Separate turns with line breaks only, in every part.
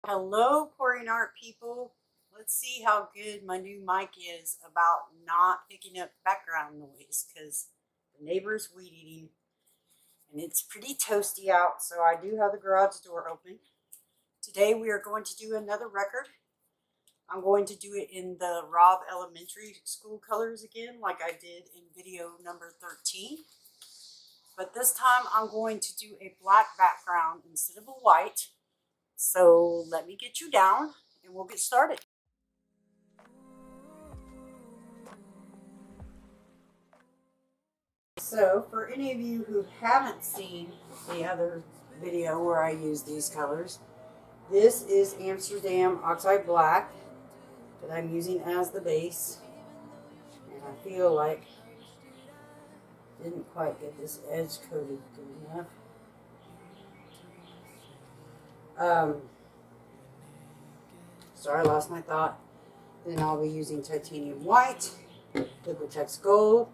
Hello, pouring art people. Let's see how good my new mic is about not picking up background noise because the neighbor's weed eating and it's pretty toasty out. So I do have the garage door open. Today we are going to do another record. I'm going to do it in the Robb Elementary School colors again, like I did in video number 13. But this time I'm going to do a black background instead of a white. So let me get you down and we'll get started. So for any of you who haven't seen the other video where I use these colors, this is Amsterdam Oxide Black that I'm using as the base. And I feel like I didn't quite get this edge coated good enough. Sorry, I lost my thought. Then I'll be using titanium white, Liquitex gold,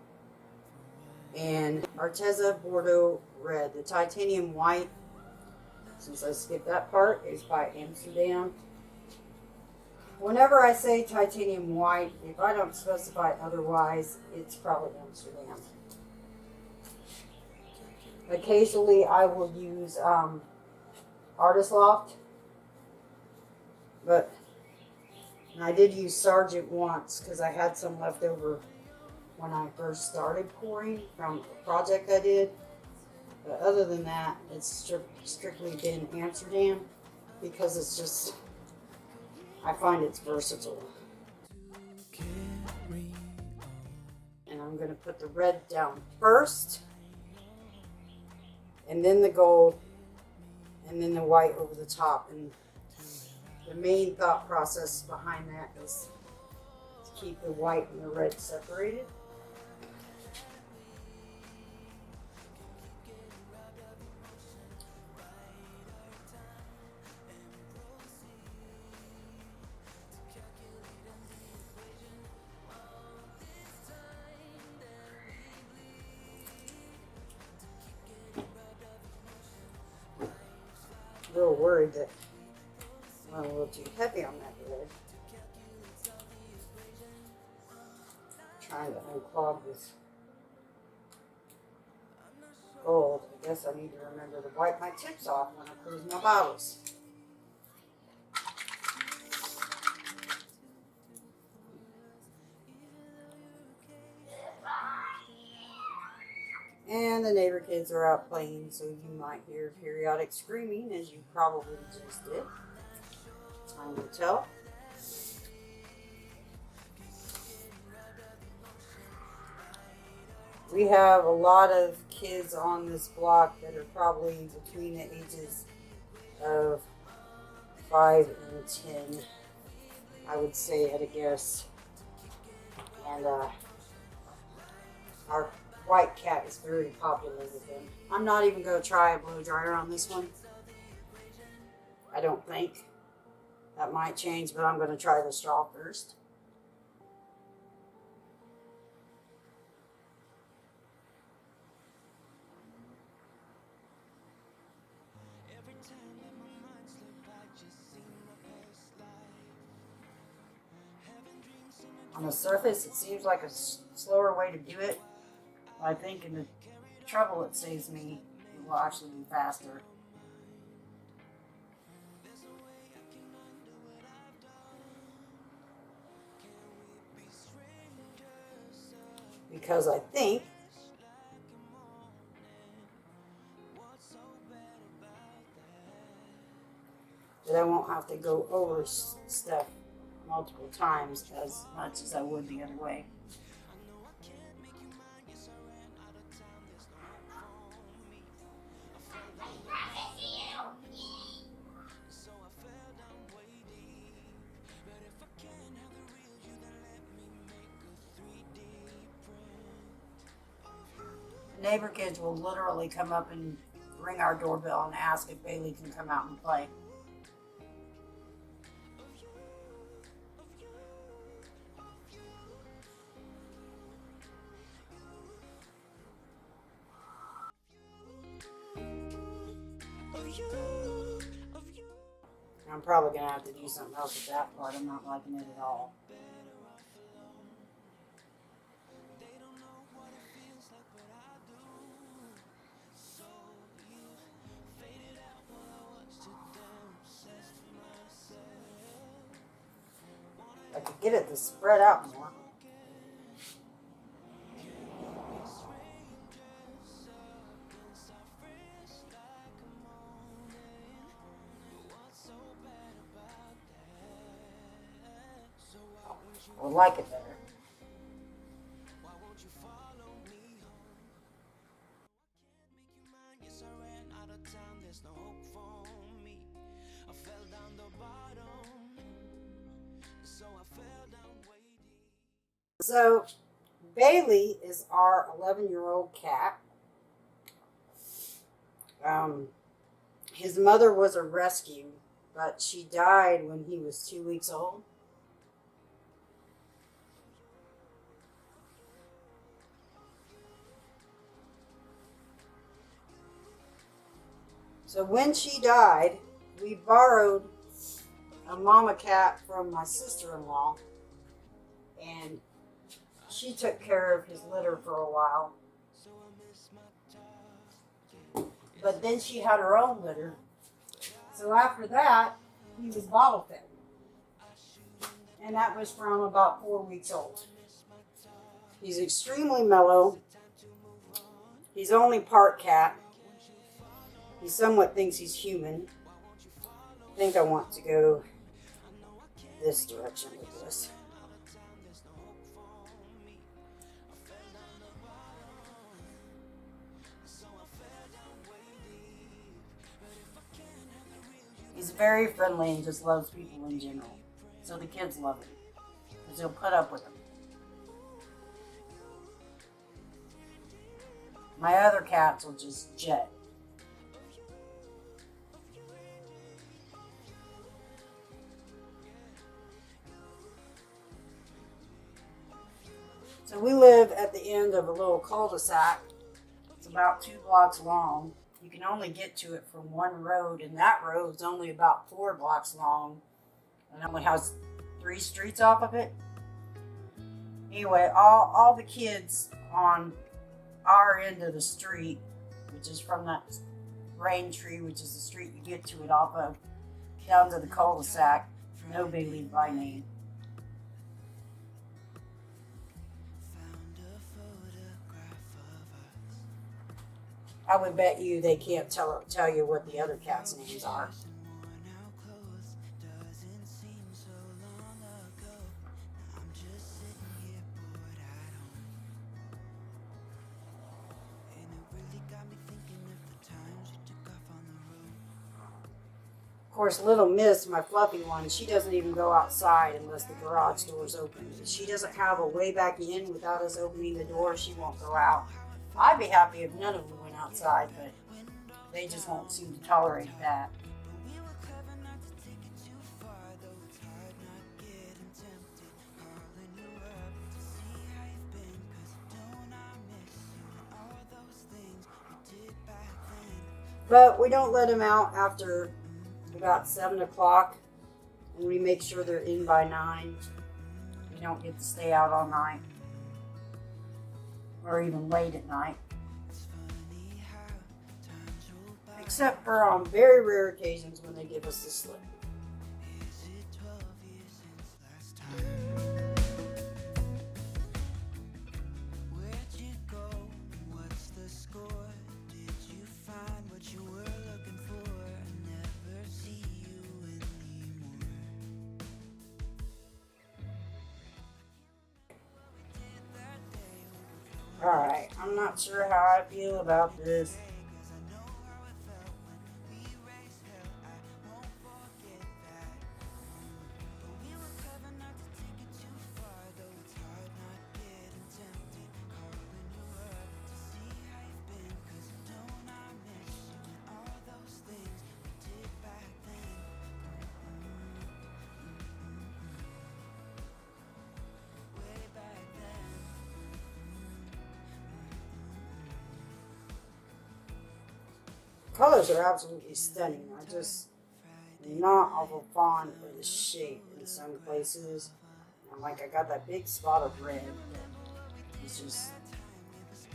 and Arteza Bordeaux red. The titanium white, since I skipped that part, is by Amsterdam. Whenever I say titanium white, if I don't specify otherwise, it's probably Amsterdam. Occasionally I will use Artist Loft, but I did use Sargent once because I had some left over when I first started pouring from a project I did. But other than that, it's strictly been Amsterdam because it's just, I find it's versatile. And I'm going to put the red down first, and then the gold, and then the white over the top. And the main thought process behind that is to keep the white and the red separated. A little worried that I'm a little too heavy on that red. Trying to unclog this gold. I guess I need to remember to wipe my tips off when I close my bottles. And the neighbor kids are out playing, so you might hear periodic screaming, as you probably just did. Time to tell. We have a lot of kids on this block that are probably between the ages of 5 and 10, I would say at a guess. And our white cat is very popular with them. I'm not even going to try a blow dryer on this one. I don't think. That might change, but I'm going to try the straw first. On the surface, it seems like a slower way to do it. I think in the trouble it saves me, it will actually be faster. Because I think that I won't have to go over stuff multiple times as much as I would the other way. Neighbor kids will literally come up and ring our doorbell and ask if Bailey can come out and play. I'm probably going to have to do something else with that part. I'm not liking it at all. I could get it to spread out more. I would like it better. So, Bailey is our 11-year-old cat. His mother was a rescue, but she died when he was 2 weeks old. So when she died, we borrowed a mama cat from my sister-in-law, and she took care of his litter for a while. But then she had her own litter. So after that, he was bottle fed. And that was from about 4 weeks old. He's extremely mellow. He's only part cat. He somewhat thinks he's human. I think I want to go this direction with this. He's very friendly and just loves people in general. So the kids love him, because he'll put up with them. My other cats will just jet. So we live at the end of a little cul-de-sac. It's about 2 blocks long. You can only get to it from one road, and that road's only about 4 blocks long, and only has 3 streets off of it. Anyway, all the kids on our end of the street, which is from that rain tree, which is the street you get to it off of, down to the cul-de-sac, know Bailey by name. I would bet you they can't tell you what the other cats' names are. Of course, little Miss, my fluffy one, she doesn't even go outside unless the garage door is open. If she doesn't have a way back in without us opening the door, she won't go out. I'd be happy if none of them went outside, but they just won't seem to tolerate that. But we don't let them out after about 7 o'clock, and we make sure they're in by 9. We don't get to stay out all night, or even late at night. Except for on very rare occasions when they give us the slip. Alright, I'm not sure how I feel about this. Colors are absolutely stunning. I just not awful fond of the shape in some places. And like I got that big spot of red that is just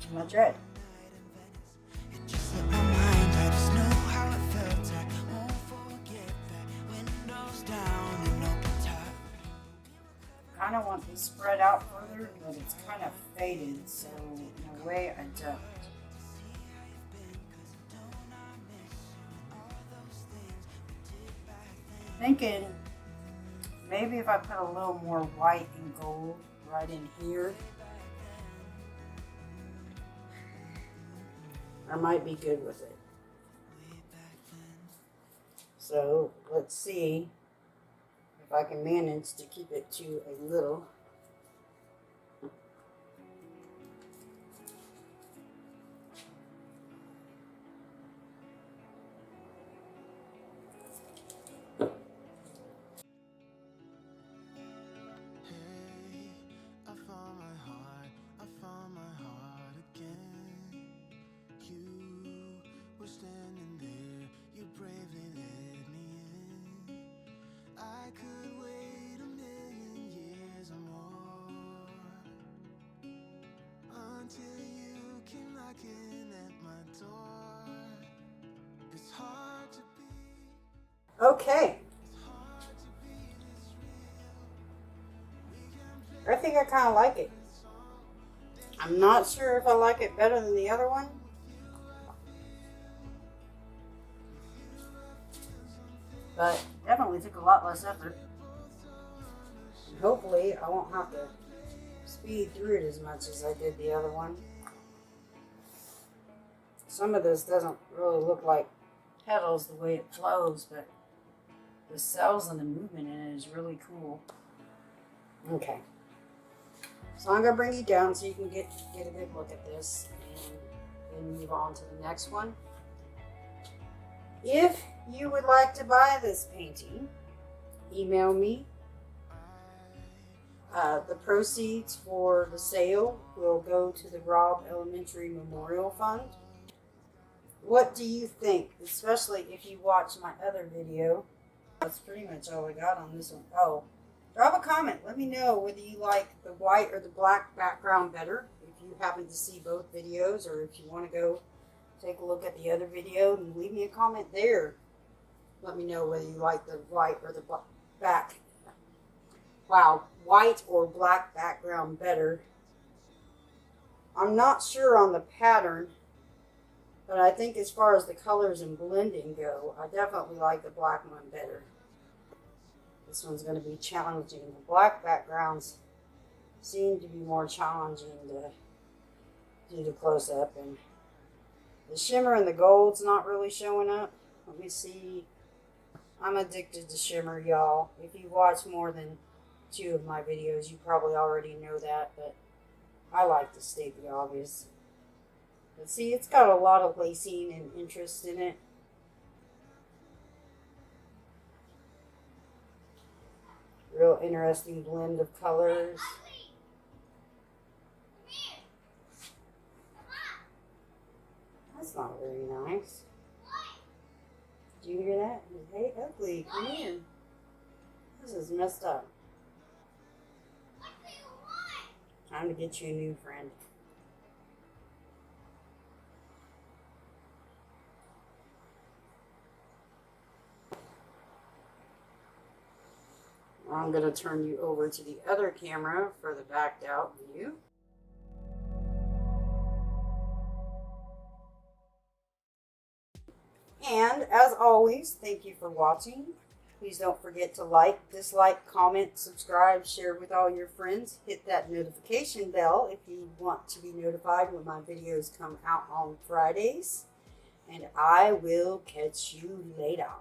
too much red. I kind of want this spread out further, but it's kind of faded, so in a way I don't. Thinking maybe if I put a little more white and gold right in here, I might be good with it. So let's see if I can manage to keep it to a little. Okay. I think I kind of like it. I'm not sure if I like it better than the other one. But definitely took a lot less effort. And hopefully I won't have to speed through it as much as I did the other one. Some of this doesn't really look like petals the way it flows, but the cells and the movement in it is really cool. Okay. So I'm going to bring you down so you can get a good look at this and then move on to the next one. If you would like to buy this painting, email me. The proceeds for the sale will go to the Robb Elementary Memorial Fund. What do you think? Especially if you watch my other video. That's pretty much all I got on this one. Oh, drop a comment. Let me know whether you like the white or the black background better. If you happen to see both videos, or if you want to go take a look at the other video, and leave me a comment there. Let me know whether you like the white or the white or black background better. I'm not sure on the pattern, but I think as far as the colors and blending go, I definitely like the black one better. This one's going to be challenging. The black backgrounds seem to be more challenging to do the close-up, and the shimmer and the gold's not really showing up. Let me see. I'm addicted to shimmer, y'all. If you watch more than 2 of my videos, you probably already know that, but I like to state the obvious. But see, it's got a lot of lacing and interest in it. Real interesting blend of colors. That's not very nice. Did you hear that? Hey, ugly, come here. This is messed up. Time to get you a new friend. I'm going to turn you over to the other camera for the backed out view. And as always, thank you for watching. Please don't forget to like, dislike, comment, subscribe, share with all your friends. Hit that notification bell if you want to be notified when my videos come out on Fridays. And I will catch you later.